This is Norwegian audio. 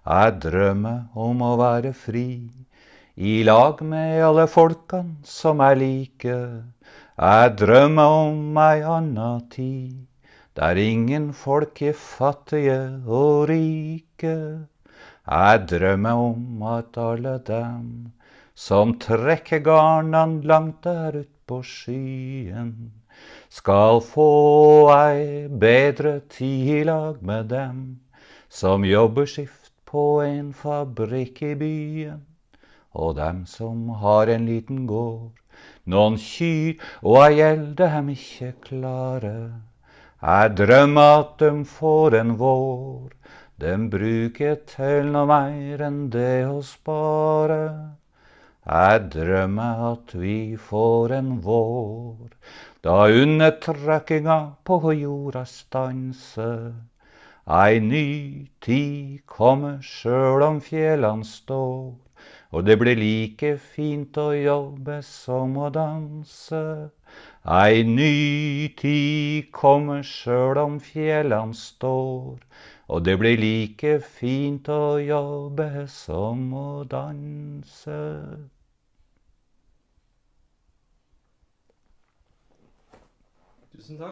Jeg drømmer om å være fri, i lag med alle folkene som jeg liker. Jeg drømmer om ei anna tid, der ingen folk er fattige og rike. Jeg drømmer om at alle dem som trekker garnene langt der ut på skyen, skal få ei bedre tid i lag med dem som jobber skift på en fabrikk i byen, og dem som har en liten gård, noen kyr og ei gjeld dem ikke klarer. Jeg drømmer at de får en vår, de bruker til noe mer enn det å spare. Jeg drømmer at vi får en vår, da undertrykkinga på jorda stanser. Ei ny tid kommer sjøl om fjellene står, og det blir like fint å jobbe som å danse. Ei ny tid kommer sjøl om fjellene står, og det blir like fint å jobbe som å danse. Tusen takk.